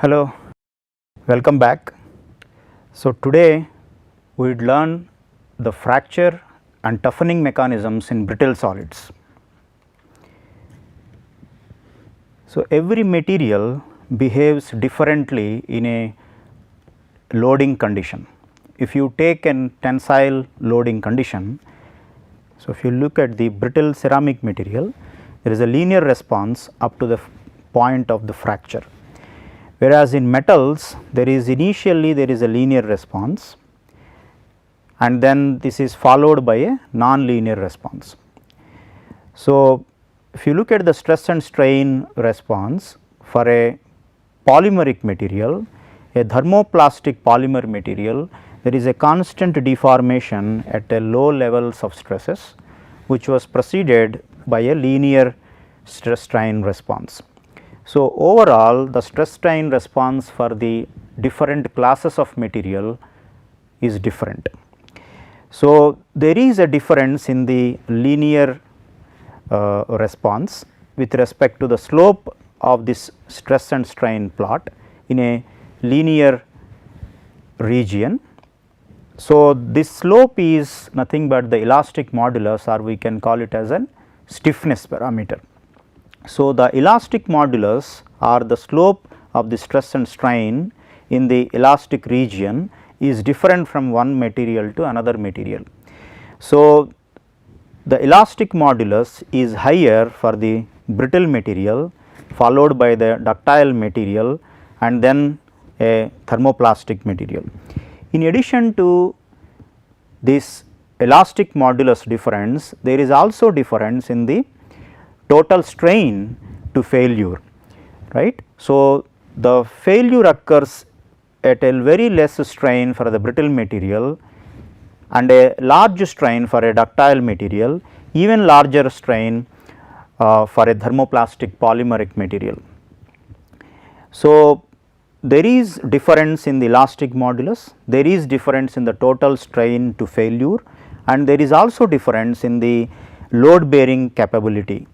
Hello, welcome back. So, today we would learn the fracture and toughening mechanisms in brittle solids. So, every material behaves differently in a loading condition. If you take an tensile loading condition, so if you look at the brittle ceramic material, there is a linear response up to the point of the fracture. Whereas, in metals there is initially a linear response and then this is followed by a non-linear response. So, if you look at the stress and strain response for a polymeric material, a thermoplastic polymer material, there is a constant deformation at a low levels of stresses, which was preceded by a linear stress strain response. So, overall the stress strain response for the different classes of material is different. So, there is a difference in the linear response with respect to the slope of this stress and strain plot in a linear region. So, this slope is nothing but the elastic modulus, or we can call it as an stiffness parameter. So, the elastic modulus or the slope of the stress and strain in the elastic region is different from one material to another material. So, the elastic modulus is higher for the brittle material, followed by the ductile material and then a thermoplastic material. In addition to this elastic modulus difference, there is also difference in the total strain to failure, right. So, the failure occurs at a very less strain for the brittle material and a large strain for a ductile material, even larger strain for a thermoplastic polymeric material. So, there is difference in the elastic modulus, there is difference in the total strain to failure, and there is also difference in the load bearing capability.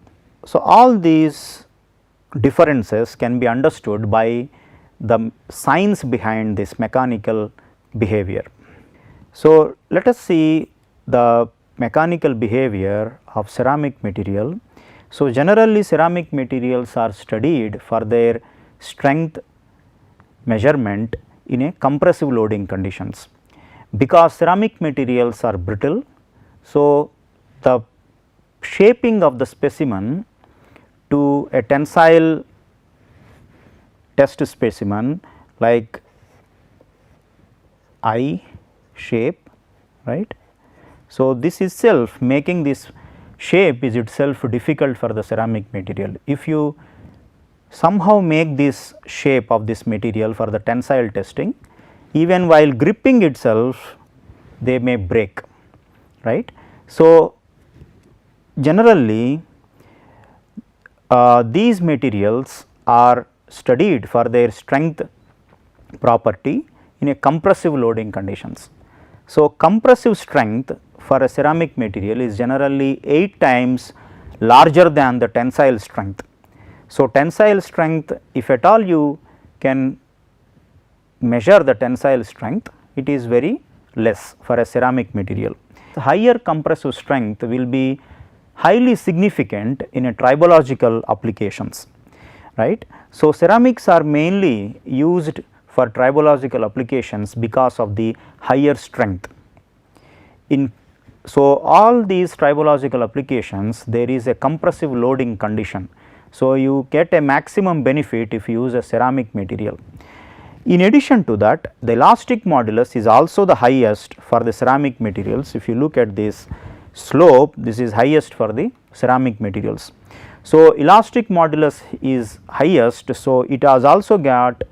So, all these differences can be understood by the science behind this mechanical behavior. So, let us see the mechanical behavior of ceramic material. So, generally ceramic materials are studied for their strength measurement in a compressive loading conditions. Because ceramic materials are brittle, so the shaping of the specimen to a tensile test specimen like I shape, right. So, this itself, making this shape is itself difficult for the ceramic material. If you somehow make this shape of this material for the tensile testing, even while gripping itself they may break, right. So, generally these materials are studied for their strength property in a compressive loading conditions. So, compressive strength for a ceramic material is generally 8 times larger than the tensile strength. So, tensile strength, if at all you can measure the tensile strength, it is very less for a ceramic material. The higher compressive strength will be highly significant in a tribological applications, right. So, ceramics are mainly used for tribological applications because of the higher strength. So, all these tribological applications there is a compressive loading condition. So, you get a maximum benefit if you use a ceramic material. In addition to that, the elastic modulus is also the highest for the ceramic materials. If you look at this slope, this is highest for the ceramic materials. So, elastic modulus is highest, so it has also got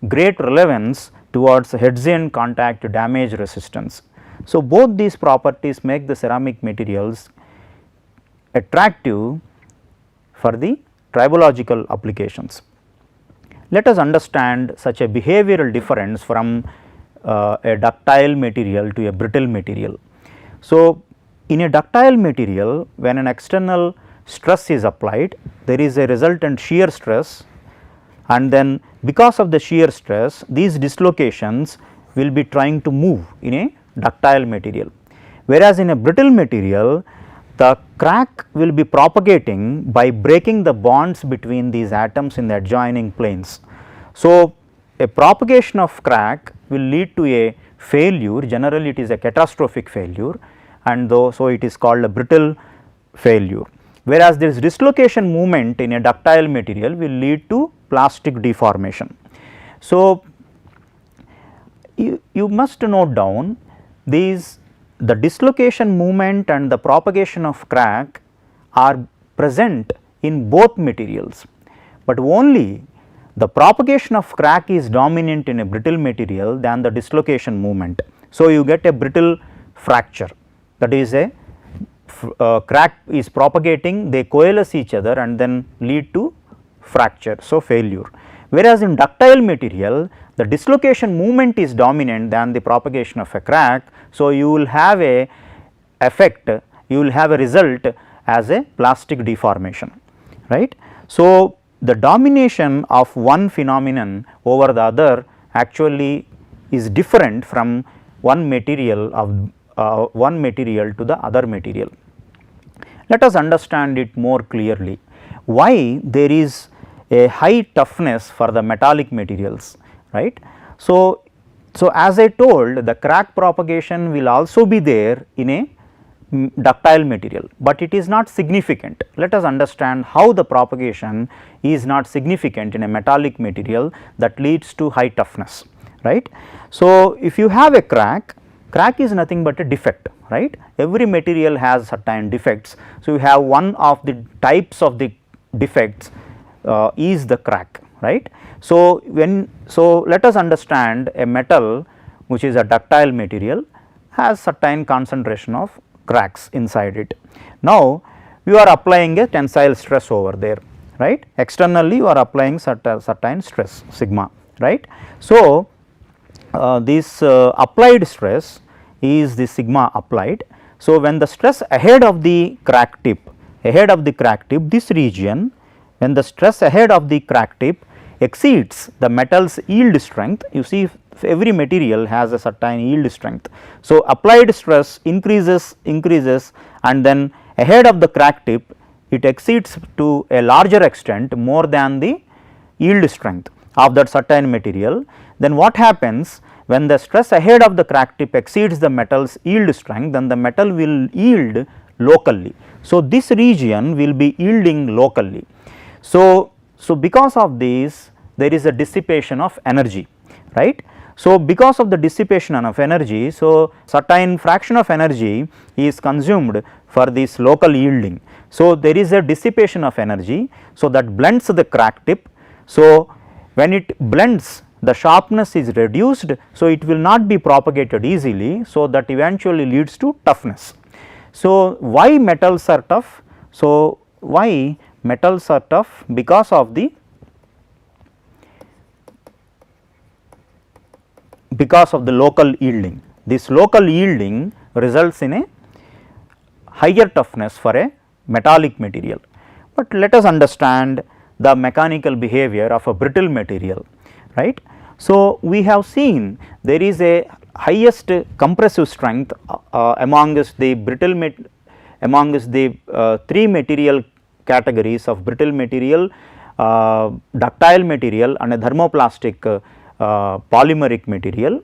great relevance towards Hertzian contact damage resistance. So, both these properties make the ceramic materials attractive for the tribological applications. Let us understand such a behavioral difference from a ductile material to a brittle material. So, in a ductile material, when an external stress is applied, there is a resultant shear stress and then because of the shear stress these dislocations will be trying to move in a ductile material, whereas in a brittle material the crack will be propagating by breaking the bonds between these atoms in the adjoining planes. So, a propagation of crack will lead to a failure, generally it is a catastrophic failure, and so it is called a brittle failure, whereas this dislocation movement in a ductile material will lead to plastic deformation. So, you must note down these, the dislocation movement and the propagation of crack are present in both materials, but only the propagation of crack is dominant in a brittle material than the dislocation movement. So, you get a brittle fracture, that is a crack is propagating, they coalesce each other and then lead to fracture, so failure. Whereas in ductile material the dislocation movement is dominant than the propagation of a crack. So, you will have a effect, you will have a result as a plastic deformation, right. So, the domination of one phenomenon over the other actually is different from one material of one material to the other material. Let us understand it more clearly, why there is a high toughness for the metallic materials, right. So, as I told, the crack propagation will also be there in a ductile material, but it is not significant. Let us understand how the propagation is not significant in a metallic material that leads to high toughness, right. So, if you have a crack is nothing but a defect, right. Every material has certain defects. So, you have one of the types of the defects is the crack, right. So, let us understand a metal which is a ductile material has certain concentration of cracks inside it. Now, you are applying a tensile stress over there, right. Externally you are applying certain stress sigma, right. So, this applied stress is the sigma applied. So, when the stress ahead of the crack tip, this region, when the stress ahead of the crack tip exceeds the metal's yield strength, you see every material has a certain yield strength. So, applied stress increases and then ahead of the crack tip it exceeds to a larger extent more than the yield strength of that certain material. Then what happens, when the stress ahead of the crack tip exceeds the metal's yield strength, then the metal will yield locally. So, this region will be yielding locally. So, because of this there is a dissipation of energy, right. So, because of the dissipation of energy, so certain fraction of energy is consumed for this local yielding. So, there is a dissipation of energy, so that blends the crack tip. So, when it blends, the sharpness is reduced, so it will not be propagated easily, so that eventually leads to toughness. So, why metals are tough? So, why metals are tough? Because of the local yielding. This local yielding results in a higher toughness for a metallic material. But let us understand the mechanical behavior of a brittle material, right. So, we have seen there is a highest compressive strength amongst the three material categories of brittle material, ductile material and a thermoplastic polymeric material.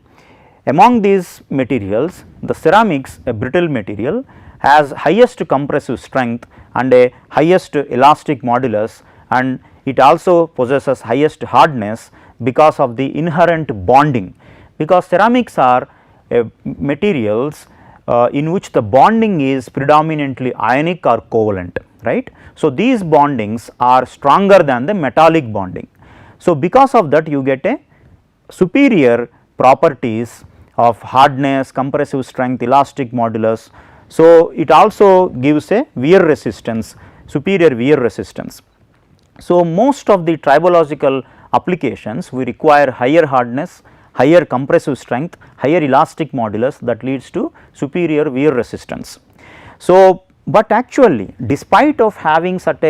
Among these materials, the ceramics, a brittle material, has highest compressive strength and a highest elastic modulus, and it also possesses highest hardness because of the inherent bonding, because ceramics are materials in which the bonding is predominantly ionic or covalent, right. So, these bondings are stronger than the metallic bonding. So, because of that you get a superior properties of hardness, compressive strength, elastic modulus. So, it also gives a wear resistance, superior wear resistance. So, most of the tribological applications we require higher hardness, higher compressive strength, higher elastic modulus, that leads to superior wear resistance. So, but actually despite of having such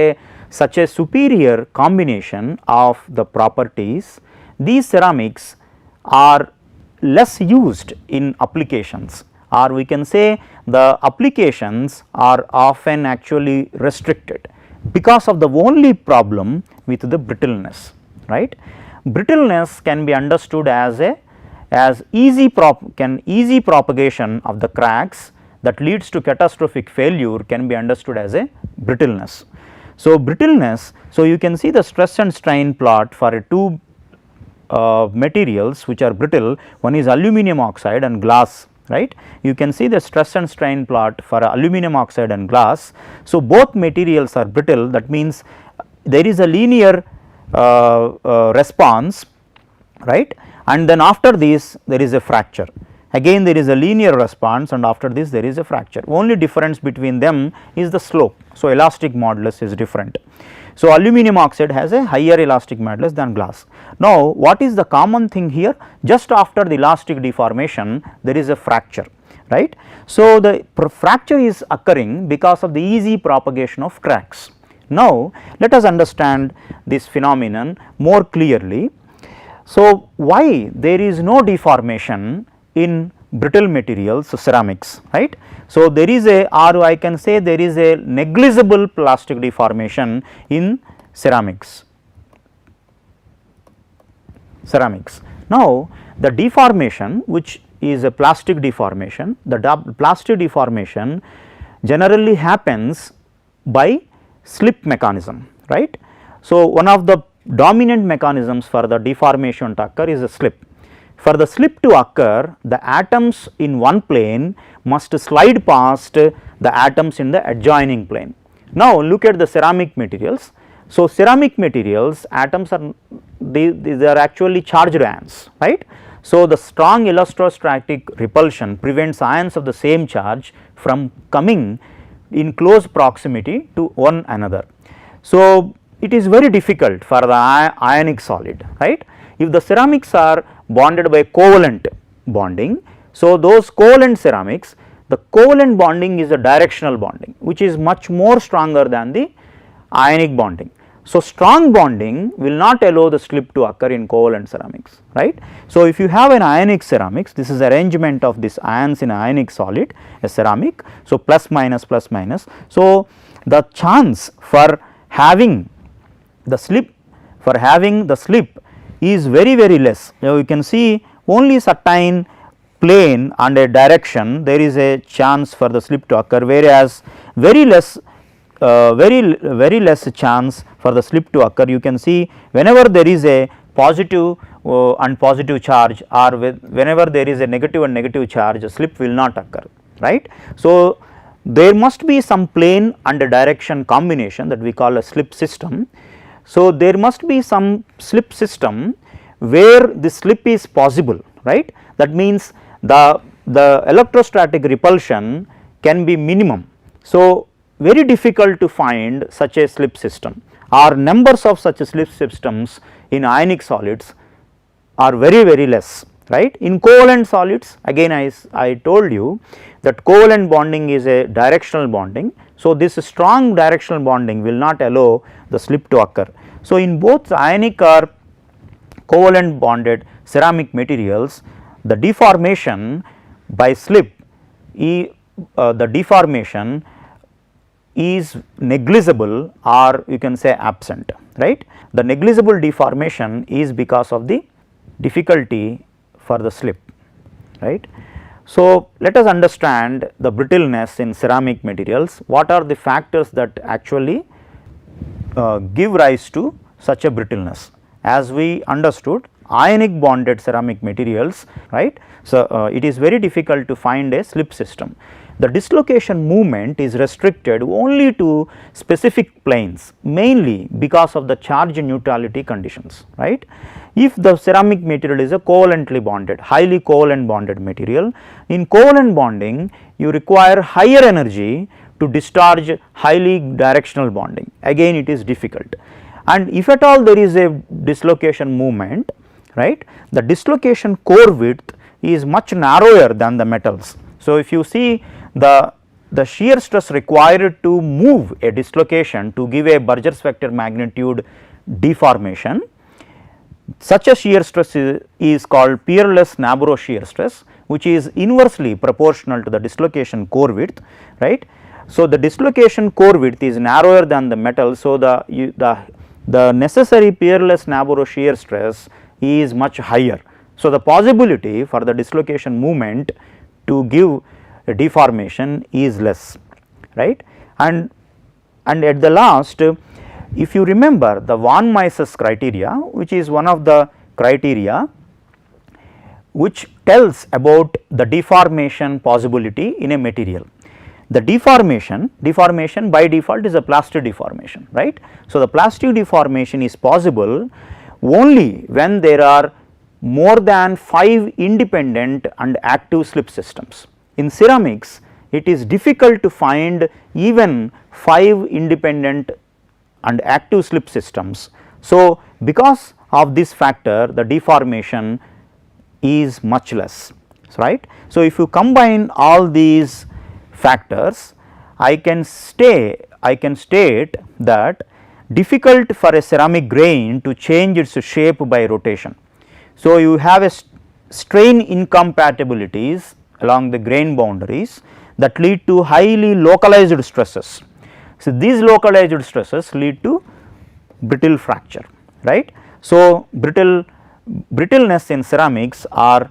such a superior combination of the properties, these ceramics are less used in applications, or we can say the applications are often actually restricted because of the only problem with the brittleness, right. Brittleness can be understood as easy propagation of the cracks that leads to catastrophic failure can be understood as a brittleness. So, brittleness, so you can see the stress and strain plot for two materials which are brittle, one is aluminum oxide and glass, right. You can see the stress and strain plot for aluminum oxide and glass. So, both materials are brittle, that means there is a linear response, right, and then after this there is a fracture, again there is a linear response and after this there is a fracture, only difference between them is the slope. So, elastic modulus is different. So, aluminum oxide has a higher elastic modulus than glass. Now, what is the common thing here? Just after the elastic deformation there is a fracture, right. So, the fracture is occurring because of the easy propagation of cracks. Now, let us understand this phenomenon more clearly. So, why there is no deformation in brittle materials, ceramics, right. So, there is a, or I can say there is a negligible plastic deformation in ceramics. Now, the deformation which is a plastic deformation, the plastic deformation generally happens by slip mechanism, right. So, one of the dominant mechanisms for the deformation to occur is a slip. For the slip to occur, the atoms in one plane must slide past the atoms in the adjoining plane. Now, look at the ceramic materials. So, ceramic materials atoms are these are actually charged ions, right. So, the strong electrostatic repulsion prevents ions of the same charge from coming in close proximity to one another. So, it is very difficult for the ionic solid, right. If the ceramics are bonded by covalent bonding, so those covalent ceramics, the covalent bonding is a directional bonding which is much more stronger than the ionic bonding. So, strong bonding will not allow the slip to occur in covalent ceramics, right. So, if you have an ionic ceramics, this is arrangement of these ions in ionic solid, a ceramic. So, plus minus plus minus. So, the chance for having the slip is very less. Now, you can see only certain plane and a direction there is a chance for the slip to occur, whereas very less chance for the slip to occur. You can see whenever there is a positive and positive charge, or whenever there is a negative and negative charge, a slip will not occur, right. So, there must be some plane and a direction combination that we call a slip system. So, there must be some slip system where the slip is possible, right. That means the electrostatic repulsion can be minimum. So, very difficult to find such a slip system, or numbers of such slip systems in ionic solids are very less, right. In covalent solids, again I told you that covalent bonding is a directional bonding. So, this strong directional bonding will not allow the slip to occur. So, in both ionic or covalent bonded ceramic materials, the deformation by slip the deformation is negligible, or you can say absent, right. The negligible deformation is because of the difficulty for the slip, right. So, let us understand the brittleness in ceramic materials. What are the factors that actually give rise to such a brittleness? As we understood, ionic bonded ceramic materials, right. So, it is very difficult to find a slip system. The dislocation movement is restricted only to specific planes, mainly because of the charge neutrality conditions, right. If the ceramic material is a covalently bonded, highly covalent bonded material, in covalent bonding you require higher energy to discharge highly directional bonding, again it is difficult. And if at all there is a dislocation movement, right, the dislocation core width is much narrower than the metals. So, if you see the the shear stress required to move a dislocation to give a Burgers vector magnitude deformation, such a shear stress is called peerless Nabarro shear stress, which is inversely proportional to the dislocation core width, right. So, the dislocation core width is narrower than the metal. So, the necessary peerless Nabarro shear stress is much higher. So, the possibility for the dislocation movement to give a deformation is less, right. And at the last, if you remember the von Mises criteria, which is one of the criteria which tells about the deformation possibility in a material. The deformation by default is a plastic deformation, right. So, the plastic deformation is possible only when there are more than 5 independent and active slip systems. In ceramics, it is difficult to find even 5 independent and active slip systems. So, because of this factor, the deformation is much less, right. So, if you combine all these factors, I can state that difficult for a ceramic grain to change its shape by rotation. So, you have a strain incompatibilities along the grain boundaries that lead to highly localized stresses. So, these localized stresses lead to brittle fracture, right. So, brittleness in ceramics are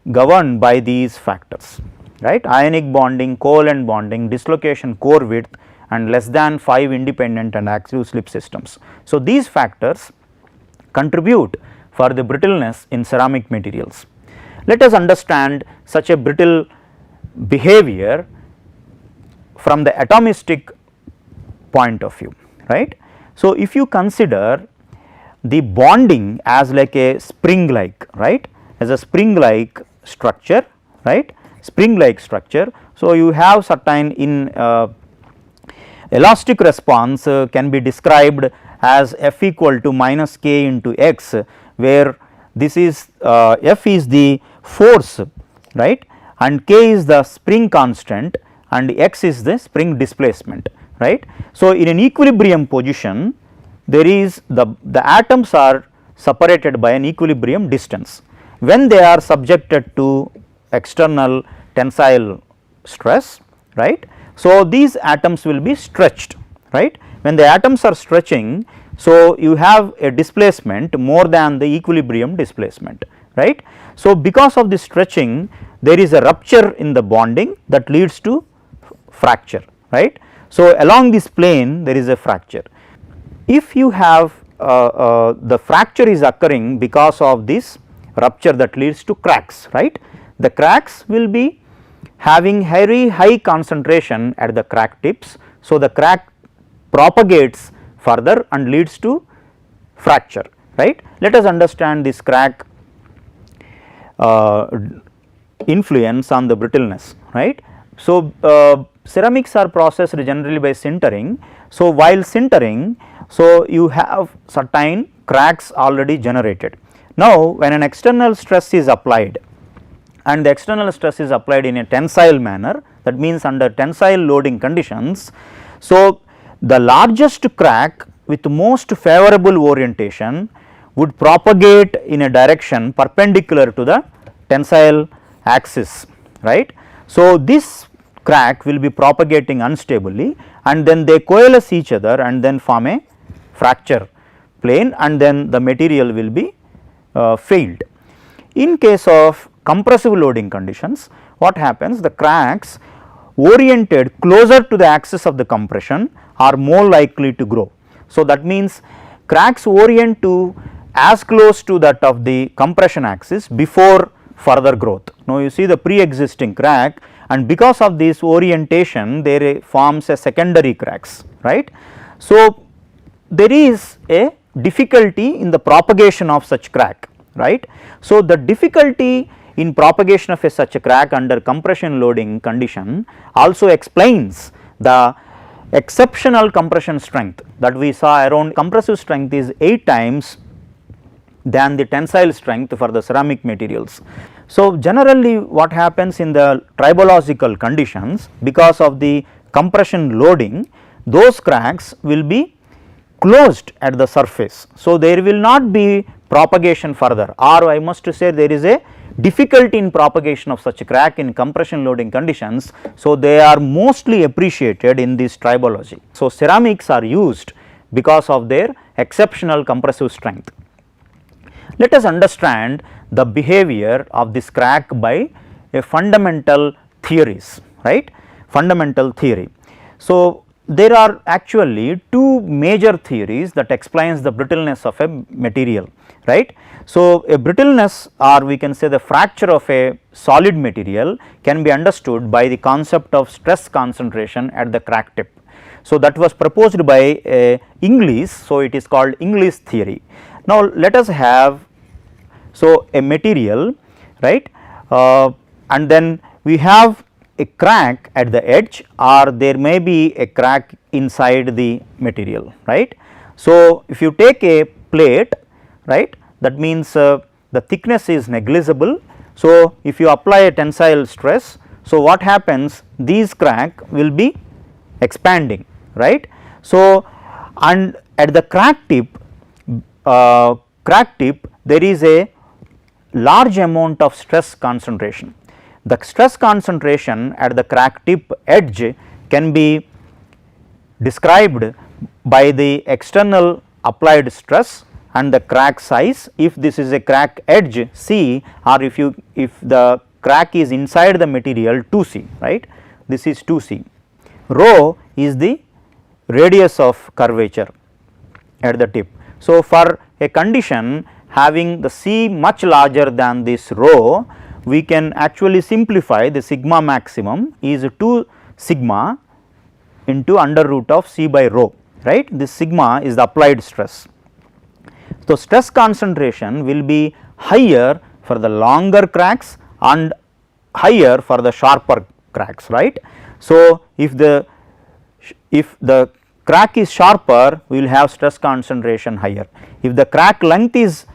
governed by these factors, right. Ionic bonding, covalent bonding, dislocation core width and less than 5 independent and active slip systems. So, these factors contribute for the brittleness in ceramic materials. Let us understand such a brittle behavior from the atomistic point of view, right. So, if you consider the bonding as like a spring like, right, as a spring like structure, right, spring like structure. So, you have certain in elastic response can be described as F equal to minus k into x, where this is F is the force, right, and k is the spring constant and x is the spring displacement, right. So, in an equilibrium position, there is the atoms are separated by an equilibrium distance. When they are subjected to external tensile stress, right. So, these atoms will be stretched, right. When the atoms are stretching, so you have a displacement more than the equilibrium displacement, right. So, because of this stretching, there is a rupture in the bonding that leads to fracture, right. So, along this plane there is a fracture. If you have the fracture is occurring because of this rupture that leads to cracks, right. The cracks will be having very high concentration at the crack tips. So, the crack propagates further and leads to fracture, right. Let us understand this crack influence on the brittleness, right. So, ceramics are processed generally by sintering. So, while sintering, so you have certain cracks already generated. Now, when an external stress is applied and the external stress is applied in a tensile manner, that means under tensile loading conditions. So, the largest crack with most favorable orientation would propagate in a direction perpendicular to the tensile axis, right. So, this crack will be propagating unstably and then they coalesce each other and then form a fracture plane and then the material will be failed. In case of compressive loading conditions, what happens? The cracks oriented closer to the axis of the compression are more likely to grow. So, that means cracks orient to as close to that of the compression axis before further growth. Now, you see the pre-existing crack and because of this orientation there forms a secondary cracks, right. So, there is a difficulty in the propagation of such crack, right. So, the difficulty in propagation of such a crack under compression loading condition also explains the exceptional compression strength that we saw around. Compressive strength is 8 times than the tensile strength for the ceramic materials. So, generally what happens in the tribological conditions, because of the compression loading, those cracks will be closed at the surface. So, there will not be propagation further, or I must say there is a difficulty in propagation of such a crack in compression loading conditions. So, they are mostly appreciated in this tribology. So, ceramics are used because of their exceptional compressive strength. Let us understand the behavior of this crack by a fundamental theories, right, fundamental theory. So, there are actually two major theories that explains the brittleness of a material, right. So, a brittleness, or we can say the fracture of a solid material, can be understood by the concept of stress concentration at the crack tip. So, that was proposed by Inglis. So, it is called Inglis theory. Now, let us have a material, right, and then we have a crack at the edge, or there may be a crack inside the material, right. So, if you take a plate, right, that means the thickness is negligible. So, if you apply a tensile stress, so what happens, these crack will be expanding, right. So, and at the crack tip there is a large amount of stress concentration. The stress concentration at the crack tip edge can be described by the external applied stress and the crack size. If this is a crack edge C, or if the crack is inside the material 2C, right, this is 2C. Rho is the radius of curvature at the tip. So, for a condition having the C much larger than this rho, we can actually simplify the sigma maximum is 2 sigma into under root of C by rho, right. This sigma is the applied stress. So, stress concentration will be higher for the longer cracks and higher for the sharper cracks, right. So, if the crack is sharper, we will have stress concentration higher. If the crack length is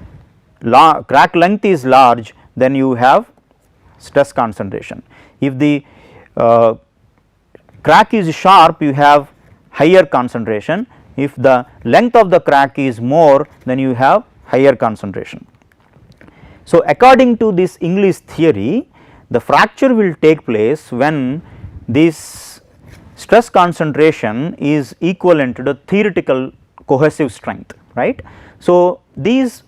large, then you have stress concentration. If the crack is sharp, you have higher concentration. If the length of the crack is more, then you have higher concentration. So, according to this Inglis theory, the fracture will take place when this stress concentration is equivalent to the theoretical cohesive strength, right. So, these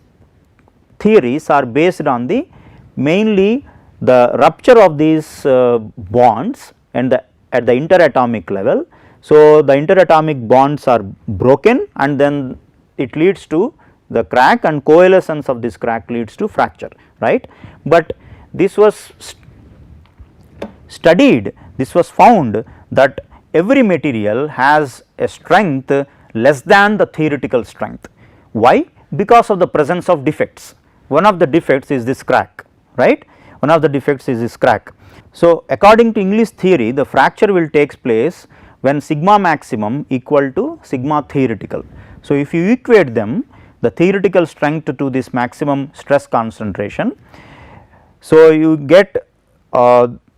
theories are based on the mainly the rupture of these bonds and at the interatomic level. So, the interatomic bonds are broken and then it leads to the crack, and coalescence of this crack leads to fracture, right. But this was studied, this was found that every material has a strength less than the theoretical strength. Why? Because of the presence of defects. One of the defects is this crack, right, one of the defects is this crack. So, according to Inglis theory, the fracture will take place when sigma maximum equal to sigma theoretical. So, if you equate them, the theoretical strength to this maximum stress concentration, so you get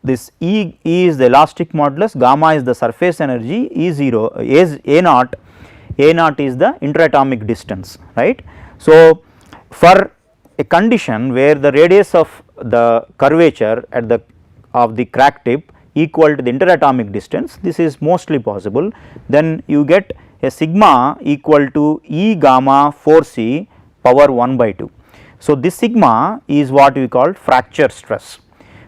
this E is the elastic modulus, gamma is the surface energy, E0 is A naught is the interatomic distance, right. So, for a condition where the radius of the curvature at the of the crack tip equal to the interatomic distance, this is mostly possible, then you get a sigma equal to E gamma 4C power 1 by 2. So, this sigma is what we call fracture stress.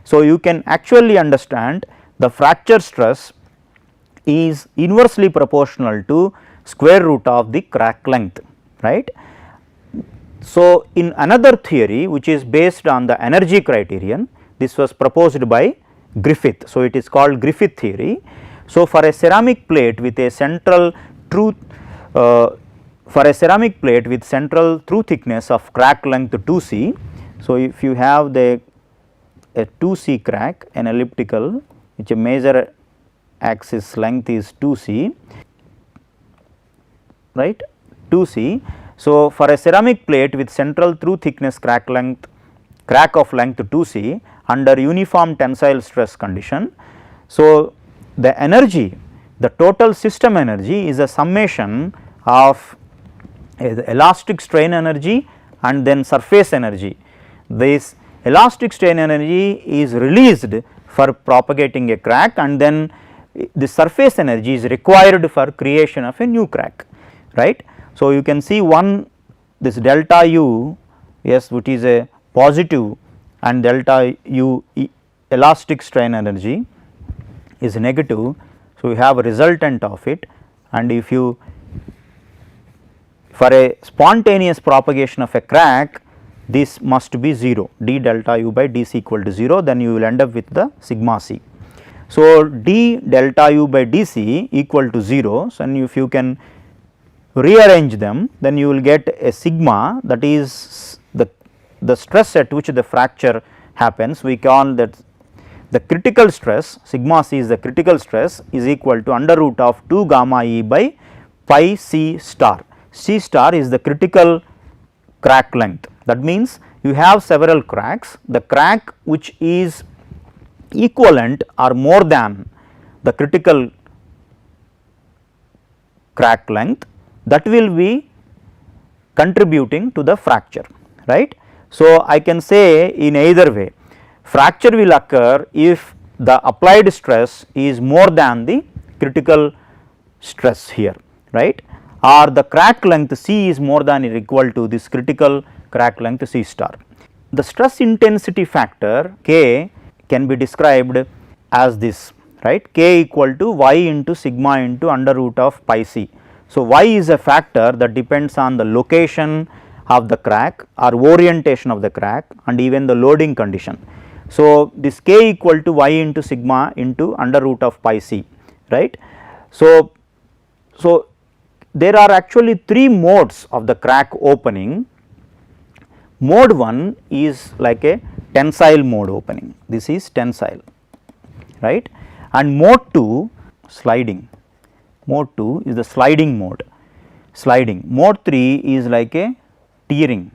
So, you can actually understand the fracture stress is inversely proportional to square root of the crack length, right. So, in another theory which is based on the energy criterion, this was proposed by Griffith. So, it is called Griffith theory. So, for a ceramic plate with a central through thickness of crack length 2C. So, if you have a 2C crack, an elliptical which a major axis length is 2C, right, 2C. So, for a ceramic plate with central through thickness crack of length 2C under uniform tensile stress condition. So, the energy, the total system energy is a summation of the elastic strain energy and then surface energy. This elastic strain energy is released for propagating a crack, and then the surface energy is required for creation of a new crack, right. So, you can see one this delta u, yes, which is a positive, and delta u elastic strain energy is negative. So, we have a resultant of it, and if you for a spontaneous propagation of a crack, this must be 0, d delta u by dc equal to 0, then you will end up with the sigma c. So, d delta u by dc equal to 0. So, and if you can rearrange them, then you will get a sigma, that is the stress at which the fracture happens. We call that the critical stress, sigma c is the critical stress, is equal to under root of 2 gamma e by pi c star. C star is the critical crack length. That means, you have several cracks, the crack which is equivalent or more than the critical crack length, that will be contributing to the fracture, right. So, I can say in either way, fracture will occur if the applied stress is more than the critical stress here, right, or the crack length C is more than or equal to this critical crack length C star. The stress intensity factor K can be described as this, right, K equal to y into sigma into under root of pi c. So, y is a factor that depends on the location of the crack or orientation of the crack and even the loading condition. So, this K equal to y into sigma into under root of pi c, right. So, there are actually 3 modes of the crack opening. Mode 1 is like a tensile mode opening, this is tensile, right, and mode 2 sliding, mode 2 is the sliding mode, mode 3 is like a tearing.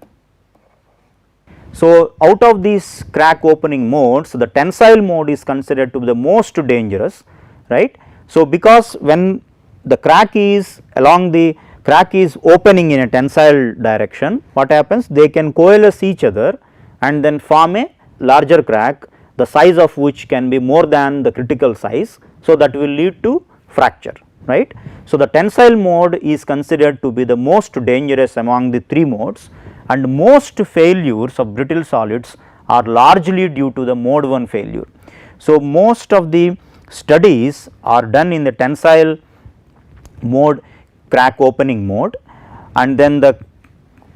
So, out of these crack opening modes, the tensile mode is considered to be the most dangerous, right. So, because when the crack is opening in a tensile direction, what happens, they can coalesce each other and then form a larger crack, the size of which can be more than the critical size. So, that will lead to fracture, right. So, the tensile mode is considered to be the most dangerous among the 3 modes, and most failures of brittle solids are largely due to the mode 1 failure. So, most of the studies are done in the tensile mode, crack opening mode, and then the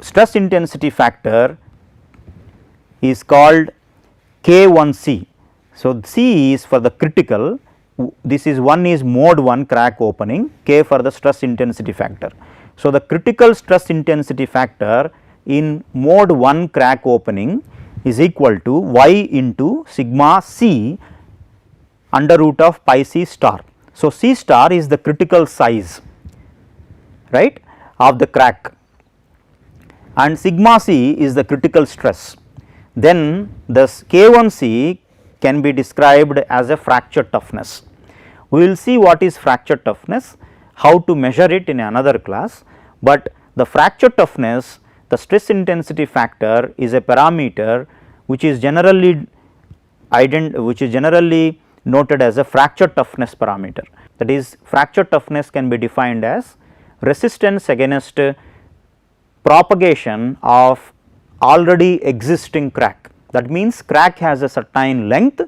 stress intensity factor is called K1C. So, C is for the critical, this is one is mode 1 crack opening, K for the stress intensity factor. So, the critical stress intensity factor in mode 1 crack opening is equal to y into sigma c under root of pi c star. So, C star is the critical size, right, of the crack, and sigma c is the critical stress. Then this K1C can be described as a fracture toughness. We will see what is fracture toughness, how to measure it in another class, but the fracture toughness, the stress intensity factor is a parameter which is generally noted as a fracture toughness parameter. That is, fracture toughness can be defined as resistance against propagation of already existing crack. That means, crack has a certain length,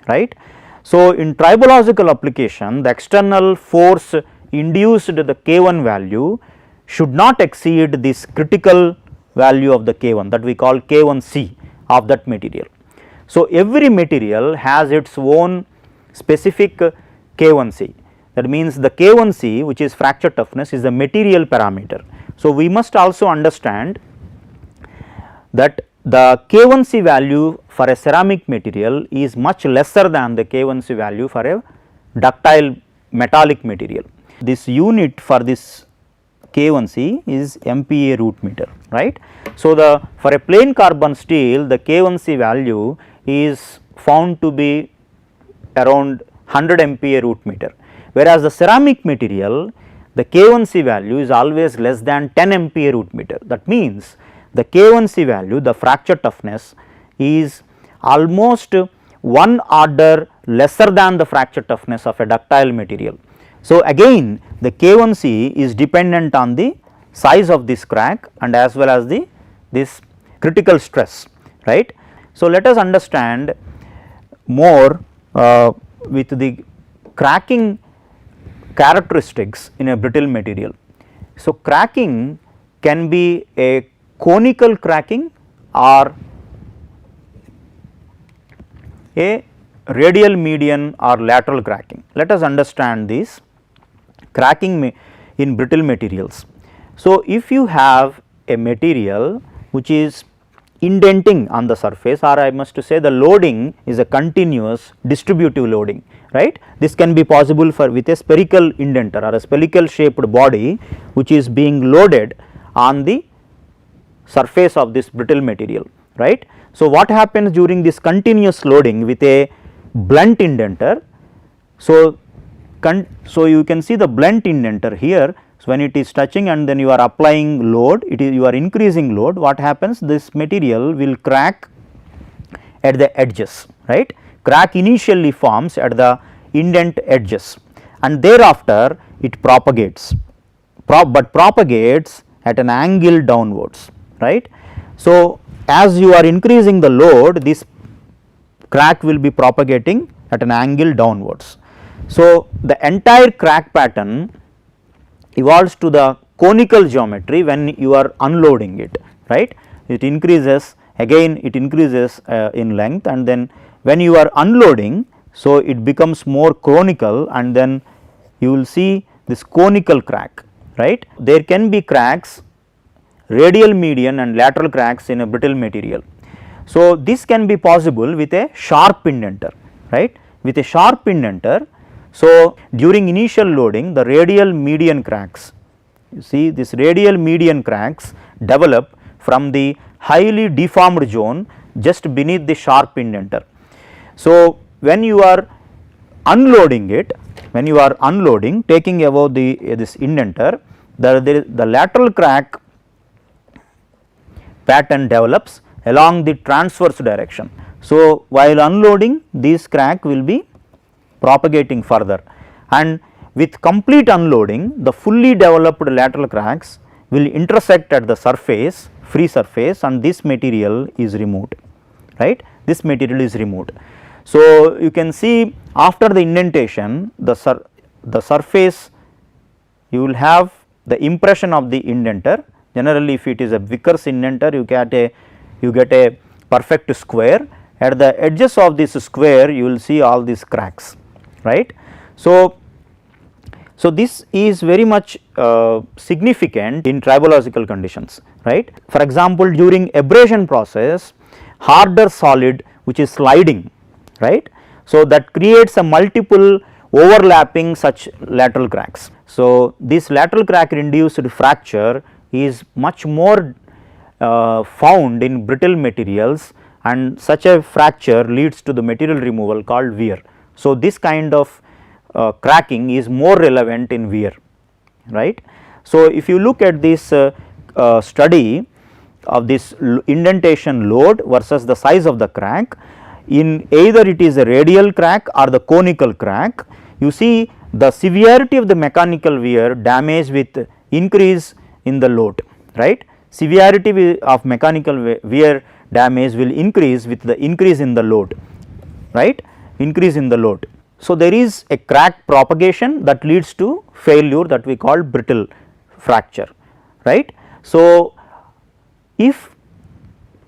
right. So, in tribological application, the external force induced the K1 value should not exceed this critical value of the K1, that we call K1C of that material. So, every material has its own specific K1C, that means the K1C, which is fracture toughness, is the material parameter. So, we must also understand that the K1C value for a ceramic material is much lesser than the K1C value for a ductile metallic material. This unit for this K1C is MPa root meter, right. So, for a plain carbon steel, the K1C value is found to be around 100 MPa root meter, whereas the ceramic material, the K1C value is always less than 10 MPa root meter. That means the K1C value, the fracture toughness is almost 1 order lesser than the fracture toughness of a ductile material. So, again the K1C is dependent on the size of this crack and as well as the this critical stress, right. So, let us understand more with the cracking characteristics in a brittle material. So, cracking can be a conical cracking or a radial, median or lateral cracking. Let us understand this cracking in brittle materials. So, if you have a material which is indenting on the surface, or I must say the loading is a continuous distributive loading, right. This can be possible for with a spherical indenter or a spherical shaped body which is being loaded on the surface of this brittle material, right. So, what happens during this continuous loading with a blunt indenter? So, you can see the blunt indenter here. So, when it is touching and then you are applying load, you are increasing load, what happens? This material will crack at the edges, right. Crack initially forms at the indent edges and thereafter it propagates, but propagates at an angle downwards, right. So, as you are increasing the load, this crack will be propagating at an angle downwards. So, the entire crack pattern evolves to the conical geometry when you are unloading it, right. It increases, again it increases in length, and then when you are unloading, so it becomes more conical and then you will see this conical crack, right. There can be cracks, radial, median and lateral cracks in a brittle material. So, this can be possible with a sharp indenter, right. With a sharp indenter, so during initial loading the radial median cracks, you see this radial median cracks develop from the highly deformed zone just beneath the sharp indenter. So, when you are unloading it, when you are unloading taking above this indenter, the lateral crack pattern develops along the transverse direction. So, while unloading this crack will be propagating further, and with complete unloading the fully developed lateral cracks will intersect at the surface, free surface, and this material is removed, right. This material is removed. So, you can see after the indentation the surface you will have the impression of the indenter. Generally if it is a Vickers indenter, you get a perfect square. At the edges of this square you will see all these cracks, right. So, this is very much significant in tribological conditions, right. For example, during abrasion process, harder solid which is sliding, right. So, that creates a multiple overlapping such lateral cracks. So, this lateral crack induced fracture is much more found in brittle materials, and such a fracture leads to the material removal called wear. So, this kind of cracking is more relevant in wear, right. So, if you look at this study of this indentation load versus the size of the crack, in either it is a radial crack or the conical crack, you see the severity of the mechanical wear damage with increase in the load, right. Severity of mechanical wear damage will increase with the increase in the load, right, increase in the load. So, there is a crack propagation that leads to failure that we call brittle fracture, right. So, if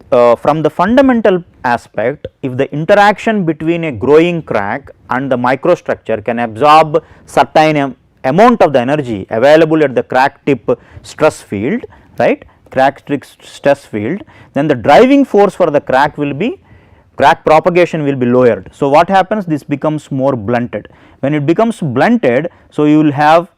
from the fundamental aspect, if the interaction between a growing crack and the microstructure can absorb certain amount of the energy available at the crack tip stress field, right, crack tip stress field, then the driving force for the crack propagation will be lowered. So, what happens? This becomes more blunted. When it becomes blunted, so you will have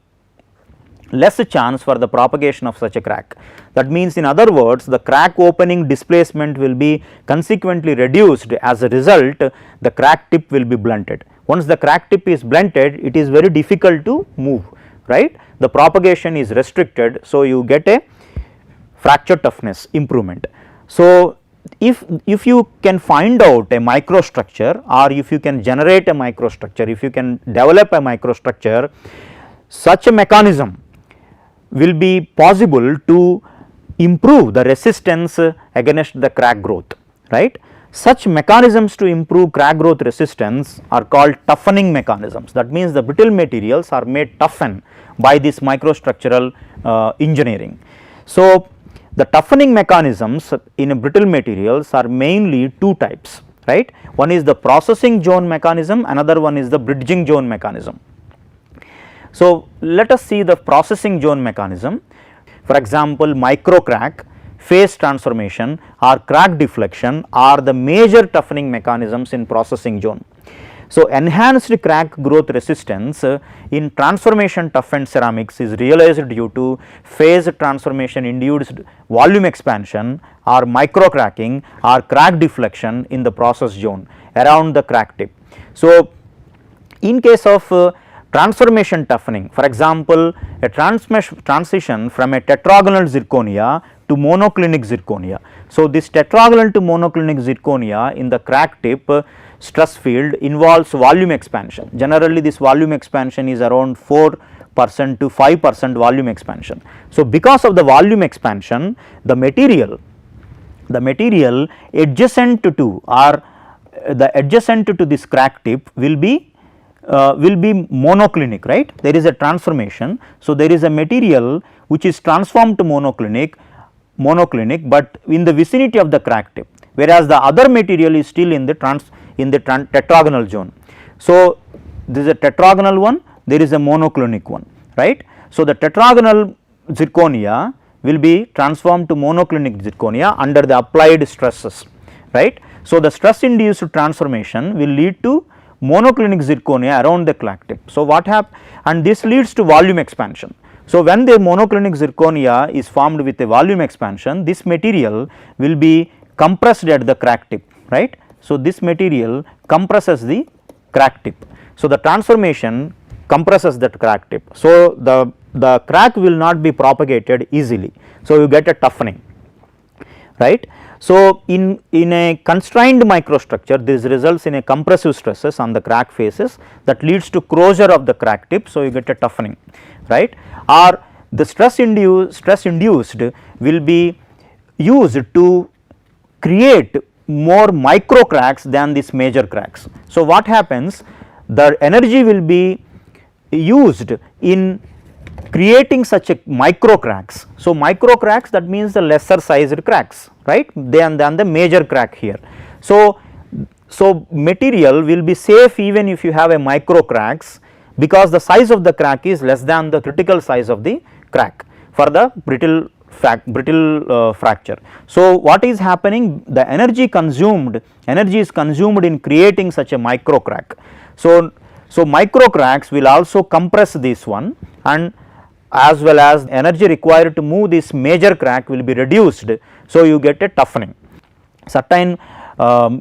less chance for the propagation of such a crack. That means, in other words, the crack opening displacement will be consequently reduced. As a result, the crack tip will be blunted. Once the crack tip is blunted, it is very difficult to move, right. The propagation is restricted. So, you get a fracture toughness improvement. So, if you can find out a microstructure, or if you can generate a microstructure, if you can develop a microstructure, such a mechanism will be possible to improve the resistance against the crack growth, right. Such mechanisms to improve crack growth resistance are called toughening mechanisms. That means, the brittle materials are made toughen by this microstructural engineering. So, the toughening mechanisms in brittle materials are mainly two types, right. One is the processing zone mechanism, another one is the bridging zone mechanism. So, let us see the processing zone mechanism. For example, micro crack, phase transformation or crack deflection are the major toughening mechanisms in processing zone. So, enhanced crack growth resistance in transformation toughened ceramics is realized due to phase transformation induced volume expansion or micro cracking or crack deflection in the process zone around the crack tip. So, in case of transformation toughening, for example, a transition from a tetragonal zirconia to monoclinic zirconia. So, this tetragonal to monoclinic zirconia in the crack tip stress field involves volume expansion. Generally, this volume expansion is around 4% to 5% volume expansion. So, because of the volume expansion, the material adjacent to or the adjacent to this crack tip will be monoclinic, right. There is a transformation. So, there is a material which is transformed to monoclinic, but in the vicinity of the crack tip, whereas the other material is still in the tetragonal zone. So, this is a tetragonal one, there is a monoclinic one, right. So, the tetragonal zirconia will be transformed to monoclinic zirconia under the applied stresses, right. So, the stress induced transformation will lead to monoclinic zirconia around the crack tip. So, what happens, and this leads to volume expansion. So, when the monoclinic zirconia is formed with a volume expansion, this material will be compressed at the crack tip, right. So, this material compresses the crack tip. So, the transformation compresses that crack tip. So, the crack will not be propagated easily. So, you get a toughening, right. So, in a constrained microstructure, this results in a compressive stresses on the crack faces that leads to closure of the crack tip. So, you get a toughening, right, or the stress induced will be used to create more micro cracks than these major cracks. So, what happens, the energy will be used in creating such a micro cracks. So, micro cracks, that means the lesser sized cracks, right, than the major crack here. So, material will be safe even if you have a micro cracks, because the size of the crack is less than the critical size of the crack for the brittle fracture. So, what is happening, the energy is consumed in creating such a micro crack. So, micro cracks will also compress this one, and as well as energy required to move this major crack will be reduced. So, you get a toughening. Certain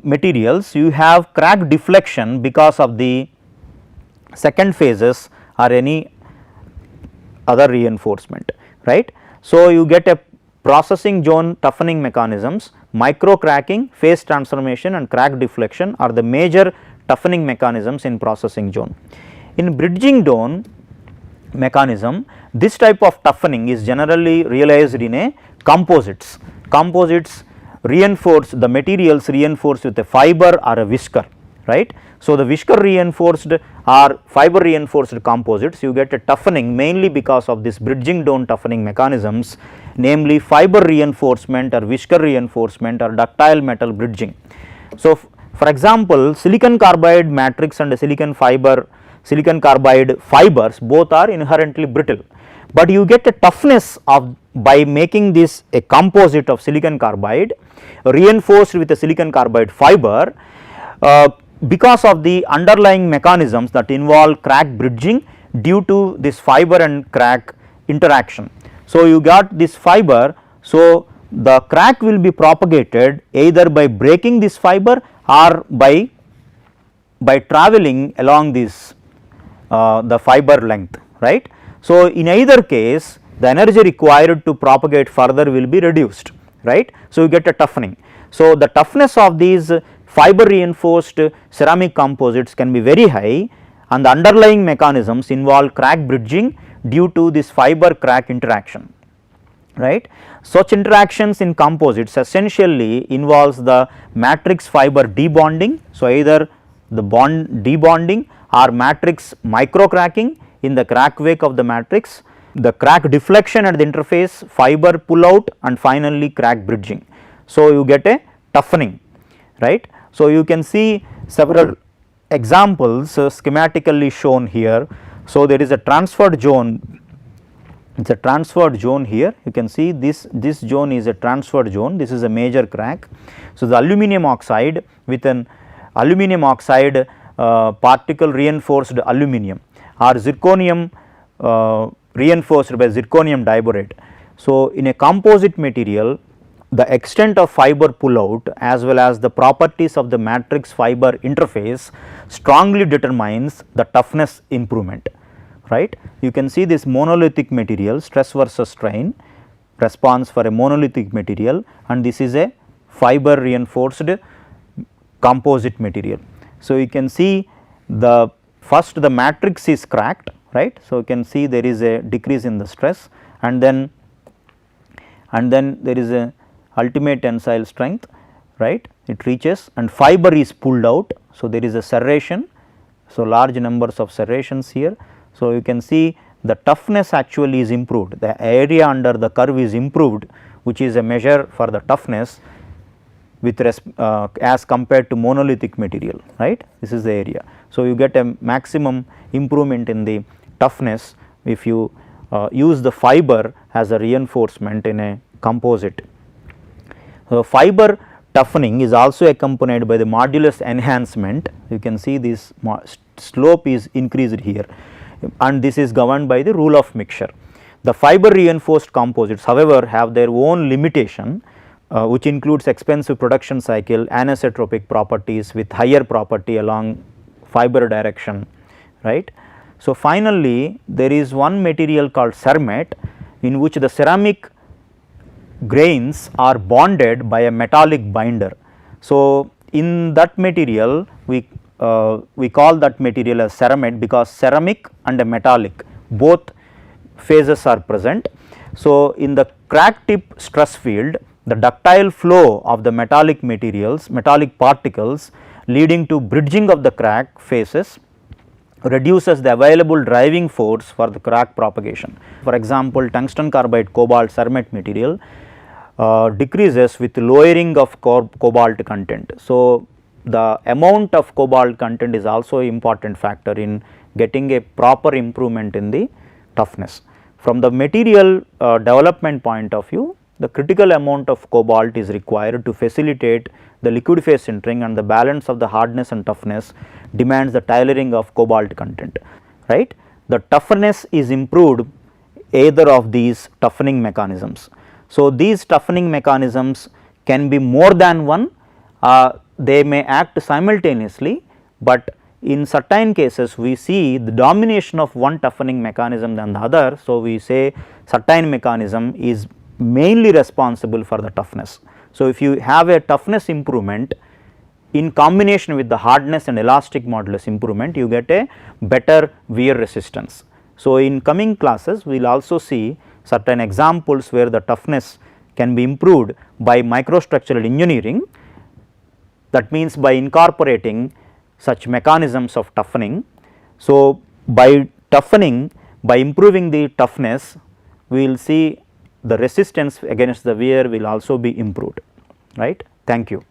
materials you have crack deflection because of the second phases or any other reinforcement, right. So, you get a processing zone toughening mechanisms, micro cracking, phase transformation and crack deflection are the major toughening mechanisms in processing zone. In bridging zone mechanism, this type of toughening is generally realized in a composites. Composites reinforce, the materials reinforced with a fiber or a whisker, right. So, the whisker reinforced or fiber reinforced composites, you get a toughening mainly because of this bridging zone toughening mechanisms, namely fiber reinforcement or whisker reinforcement or ductile metal bridging. So, for example, silicon carbide matrix and silicon carbide fibers both are inherently brittle, but you get a toughness of by making this a composite of silicon carbide reinforced with a silicon carbide fiber, because of the underlying mechanisms that involve crack bridging due to this fiber and crack interaction. So, you got this fiber. So, the crack will be propagated either by breaking this fiber or by traveling along this the fiber length, right. So, in either case the energy required to propagate further will be reduced, right. So, you get a toughening. So, the toughness of these fiber reinforced ceramic composites can be very high, and the underlying mechanisms involve crack bridging due to this fiber crack interaction, right. Such interactions in composites essentially involves the matrix fiber debonding. So, either the bond debonding or matrix micro cracking in the crack wake of the matrix, the crack deflection at the interface, fiber pull out, and finally crack bridging. So, you get a toughening, right. So, you can see several examples schematically shown here. So, there is a transferred zone, it is a transferred zone here, you can see this zone is a transferred zone, this is a major crack. So, the aluminum oxide with an aluminum oxide particle reinforced aluminum or zirconium reinforced by zirconium diborate. So, in a composite material, the extent of fiber pull out as well as the properties of the matrix fiber interface strongly determines the toughness improvement, right. You can see this monolithic material, stress versus strain response for a monolithic material, and this is a fiber reinforced composite material. So, you can see the first the matrix is cracked, right. So, you can see there is a decrease in the stress, and then there is a ultimate tensile strength, right, it reaches, and fiber is pulled out. So, there is a serration. So, large numbers of serrations here. So, you can see the toughness actually is improved, the area under the curve is improved, which is a measure for the toughness with as compared to monolithic material, right, this is the area. So, you get a maximum improvement in the toughness if you use the fiber as a reinforcement in a composite. So, fiber toughening is also accompanied by the modulus enhancement. You can see this slope is increased here, and this is governed by the rule of mixture. The fiber reinforced composites, however, have their own limitation, which includes expensive production cycle, anisotropic properties with higher property along fiber direction, right. So, finally, there is one material called cermet, in which the ceramic grains are bonded by a metallic binder. So, in that material we call that material as cermet, because ceramic and a metallic both phases are present. So, in the crack tip stress field, the ductile flow of the metallic materials, metallic particles leading to bridging of the crack faces reduces the available driving force for the crack propagation. For example, tungsten carbide cobalt cermet material decreases with lowering of cobalt content. So, the amount of cobalt content is also an important factor in getting a proper improvement in the toughness. From the material development point of view, the critical amount of cobalt is required to facilitate the liquid phase sintering, and the balance of the hardness and toughness demands the tailoring of cobalt content, right. The toughness is improved either of these toughening mechanisms. So, these toughening mechanisms can be more than one, they may act simultaneously, but in certain cases we see the domination of one toughening mechanism than the other. So, we say certain mechanism is mainly responsible for the toughness. So, if you have a toughness improvement in combination with the hardness and elastic modulus improvement, you get a better wear resistance. So, in coming classes we will also see certain examples where the toughness can be improved by microstructural engineering, that means by incorporating such mechanisms of toughening. So, by toughening, by improving the toughness, we will see the resistance against the wear will also be improved, right. Thank you.